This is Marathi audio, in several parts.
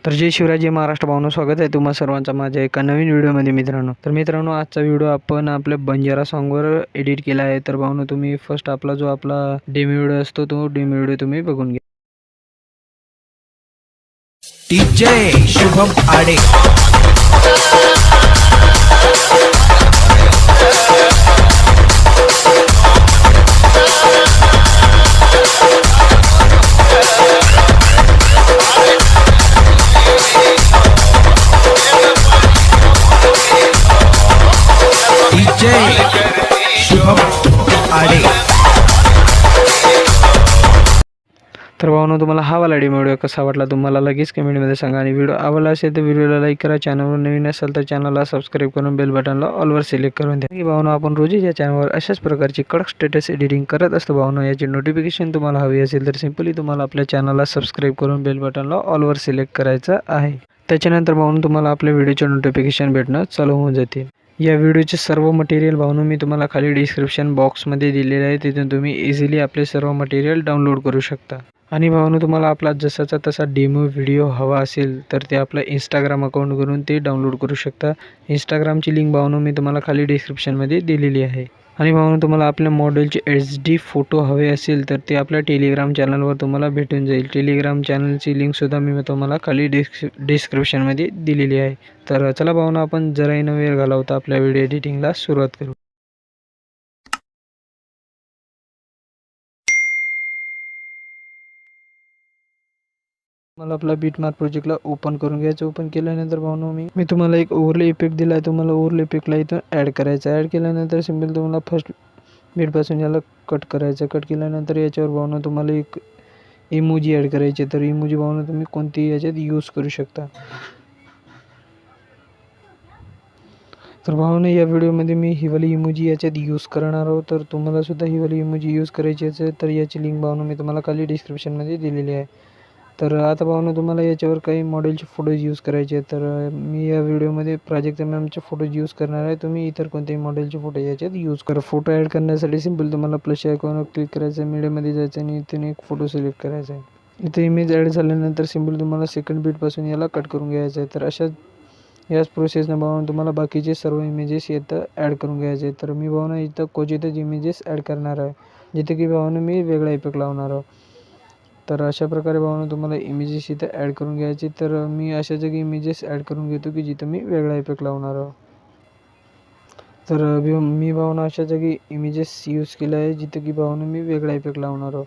तर जय शिवराय, जय महाराष्ट्र भावनो, स्वागत आहे तुम्हा सर्वांचा माझ्या एका नवीन व्हिडिओमध्ये मित्रांनो. तर मित्रांनो, आजचा व्हिडिओ आपण आपल्या बंजारा सॉन्गवर एडिट केला आहे. तर भावनो, तुम्ही फर्स्ट आपला डेमो व्हिडिओ असतो तो डेमो व्हिडिओ तुम्ही बघून घ्या. डीजे शुभम आडे डीजे शुभम आडे. तर भावनो, तुम्हाला हा वाला डेमो व्हिडिओ कसा वाटला तुम्हाला लगेच कमेंटमध्ये सांगा. आणि व्हिडिओ आवडला असेल तर व्हिडिओला लाईक करा. चॅनलवर नवीन असेल तर चॅनलला सबस्क्राईब करून बेल बटनला ऑलवर सिलेक्ट करून द्या. भावनो, आपण रोजच या चॅनलवर अशाच प्रकारची कडक स्टेटस एडिटिंग करत असतो. भावनो, याची नोटिफिकेशन तुम्हाला हवी असेल तर सिंपली तुम्हाला आपल्या चॅनलला सबस्क्राईब करून बेल बटनला ऑलवर सिलेक्ट करायचं आहे. त्याच्यानंतर भावनो, तुम्हाला आपल्या व्हिडिओचे नोटिफिकेशन भेटणं चालू होऊन जातील. या व्हिडिओचे सर्व मटेरियल भावनो मी तुम्हाला खाली डिस्क्रिप्शन बॉक्समध्ये दिलेले आहे. तिथून तुम्ही इझिली आपले सर्व मटेरियल डाउनलोड करू शकता. आणि भावनो, तुम्हाला आपला जसाचा तसा डेमो व्हिडिओ हवा असेल तर ते आपलं इंस्टाग्राम अकाउंटवरून ते डाउनलोड करू शकता. इंस्टाग्रामची लिंक भावनो मी तुम्हाला खाली डिस्क्रिप्शनमध्ये दिलेली आहे. आणि भावनो, तुम्हाला आपल्या मॉडेलचे HD फोटो हवे असेल तर ते आपल्या टेलिग्राम चॅनलवर तुम्हाला भेटून जाईल. टेलिग्राम चॅनलची लिंकसुद्धा मी तुम्हाला खाली डिस्क्रिप्शनमध्ये दिलेली आहे. तर चला भावनो, आपण जराही न वेळ घालवता आपल्या व्हिडिओ एडिटिंगला सुरुवात करू. मला आपला बीटमार्क प्रोजेक्टला ओपन करून घ्यायचं. ओपन केल्यानंतर भावनो, मी तुम्हाला एक ओव्हरले इफेक्ट दिला आहे. तुम्हाला ओव्हरले इफेक्टला इथं ॲड करायचं. ॲड केल्यानंतर सिम्पल तुम्हाला फर्स्ट बीटपासून याला कट करायचं. कट केल्यानंतर याच्यावर भावनो तुम्हाला एक इमोजी ॲड करायचे. तर इमोजी भावनो तुम्ही कोणतीही याच्यात यूज करू शकता. तर भावनो, या व्हिडिओमध्ये मी ही वाली इमोजी याच्यात यूज करणार आहोत. तर तुम्हाला सुद्धा ही वाली इमोजी यूज करायची असेल तर याची लिंक भावनो मी तुम्हाला खाली डिस्क्रिप्शनमध्ये दिलेली आहे. तर आता भावनो, तुम्हाला याच्यावर काही मॉडेलचे फोटोज यूज करायचे आहेत. तर मी या व्हिडिओमध्ये प्राजक्ता मॅमचे फोटोज यूज करणार आहे. तुम्ही इतर कोणतेही मॉडेलचे फोटो याच्यात यूज करा. फोटो ॲड करण्यासाठी सिंपल तुम्हाला प्लस आयकॉनवर क्लिक करायचं आहे. मीडियामध्ये जायचं आणि इथून एक फोटो सिलेक्ट करायचा आहे. इथे इमेज ॲड झाल्यानंतर सिंपल तुम्हाला सेकंड बीटपासून याला कट करून घ्यायचं आहे. तर याच प्रोसेसनं भावनो तुम्हाला बाकीचे सर्व इमेजेस इथं ॲड करून घ्यायचे. तर मी भावनो इथं क्वचितच इमेजेस ॲड करणार आहे, जिथे की भावनो मी वेगळा इफेक्ट लावणार आहे. तर अशा प्रकारे भावनो तुम्हाला इमेजेस इथं ॲड करून घ्यायचे. तर मी अशा जागी इमेजेस ॲड करून घेतो की जिथं मी वेगळा इफेक्ट लावणार आहे. तर मी भावनो अशा जागी इमेजेस यूज केला आहे जिथं की भावनो मी वेगळा इफेक्ट लावणार आहे.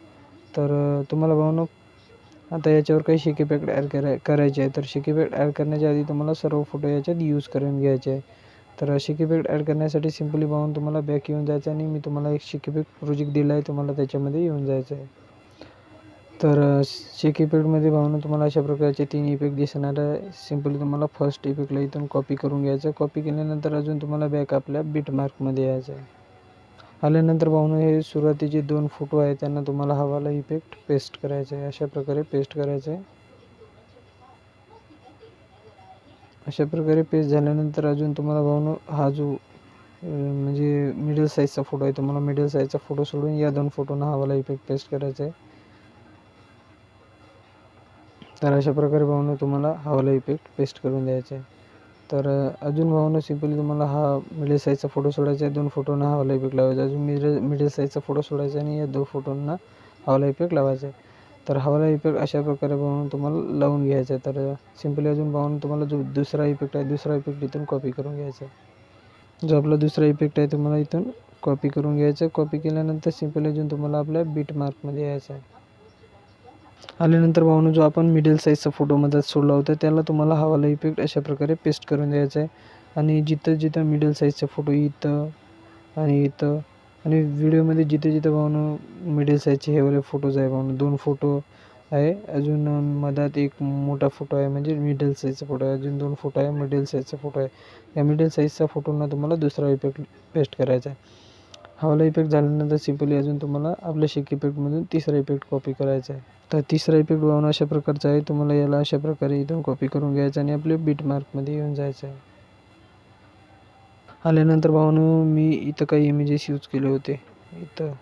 तर तुम्हाला भावनो आता याच्यावर काही शेक इफेक्ट ॲड करायचे आहे. तर शेक इफेक्ट ॲड करण्याच्या आधी तुम्हाला सर्व फोटो याच्यात यूज करून घ्यायचे आहे. तर शेक इफेक्ट ॲड करण्यासाठी सिम्पली भावनो तुम्हाला बॅक येऊन जायचं आणि मी तुम्हाला एक शेक इफेक्ट प्रोजेक्ट दिला आहे, तुम्हाला त्याच्यामध्ये येऊन जायचं आहे. तर शेक इफेक्टमध्ये भावनो तुम्हाला अशा प्रकारचे 3 इफेक्ट दिसणार आहे. सिम्पली तुम्हाला फर्स्ट इफेक्टला इथून कॉपी करून घ्यायचं. कॉपी केल्यानंतर अजून तुम्हाला बॅक आपल्या बीटमार्कमध्ये यायचं आहे. आल्यानंतर भावनो, हे सुरुवातीचे 2 फोटो आहेत त्यांना तुम्हाला हवाला इफेक्ट पेस्ट करायचा आहे. अशा प्रकारे पेस्ट करायचं आहे. अशा प्रकारे पेस्ट झाल्यानंतर अजून तुम्हाला भावनो हा जो म्हणजे मिडल साईजचा फोटो आहे, तुम्हाला मिडल साईजचा फोटो सोडून या 2 फोटोंना हवाला इफेक्ट पेस्ट करायचा आहे. तर अशा प्रकारे भावनो तुम्हाला हवाला इफेक्ट पेस्ट करून द्यायचा आहे. तर अजून भावनो सिम्पली तुम्हाला हा मिडल साईजचा फोटो सोडायचा आहे. 2 फोटोंना हवाला इफेक्ट लावायचा. अजून मिडल साईजचा फोटो सोडायचा आणि या 2 फोटोंना हवाला इफेक्ट लावायचा आहे. तर हवाला इफेक्ट अशा प्रकारे भावनो तुम्हाला लावून घ्यायचा आहे. तर सिम्पली अजून भावनो तुम्हाला जो दुसरा इफेक्ट आहे, दुसरा इफेक्ट इथून कॉपी करून घ्यायचा आहे. जो आपला दुसरा इफेक्ट आहे तुम्हाला इथून कॉपी करून घ्यायचा आहे. कॉपी केल्यानंतर सिम्पली अजून तुम्हाला आपल्या बीटमार्कमध्ये यायचं आहे. आल्यानंतर भावनो, जो आपण मिडल साईजचा फोटो मधात सोडला होता त्याला तुम्हाला हवाला इफेक्ट अशा प्रकारे पेस्ट करून द्यायचा आहे. आणि जिथं मिडल साईजचा फोटो इथं आणि इथं आणि व्हिडिओमध्ये जिथं भावनो मिडल साईजचे हे वाले फोटोज आहे भावनो, 2 फोटो आहे. अजून मधात एक मोठा फोटो आहे म्हणजे मिडल साईजचा फोटो आहे. अजून 2 फोटो आहे, मिडल साईजचा फोटो आहे. या मिडल साईजचा फोटोंना तुम्हाला दुसरा इफेक्ट पेस्ट करायचा आहे. हवाला इफेक्ट झाल्यानंतर सिम्पली अजून तुम्हाला आपल्या शेक इफेक्टमधून तिसरा इफेक्ट कॉपी करायचा आहे. तर तिसरा इफेक्ट भावनो अशा प्रकारचा आहे. तुम्हाला याला अशा प्रकारे इथून कॉपी करून घ्यायचं आणि आपल्या बीटमार्कमध्ये येऊन जायचं आहे. आल्यानंतर भावनो मी इथं काही इमेजेस यूज केले होते. इथं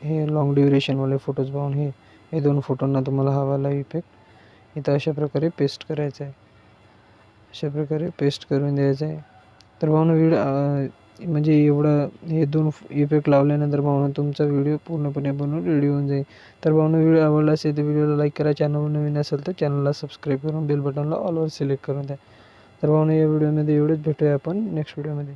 हे लॉंग ड्युरेशनवाले फोटोज भावनो हे 2 फोटोंना तुम्हाला हवाला इफेक्ट इथं अशा प्रकारे पेस्ट करायचं आहे. अशा प्रकारे पेस्ट करून द्यायचं आहे. तर भावना म्हणजे एवढं हे 2 इफेक्ट लावल्यानंतर भावना तुमचा व्हिडिओ पूर्णपणे बनवून रेडी होऊन जाईल. तर भावना व्हिडिओ आवडला असेल तर व्हिडिओला लाईक करा. चॅनलवर नवीन असेल तर चॅनलला सबस्क्राईब करून बेल बटनला ऑलवर सिलेक्ट करून द्या. तर भावना या व्हिडिओमध्ये एवढंच. भेटूया आपण नेक्स्ट व्हिडिओमध्ये.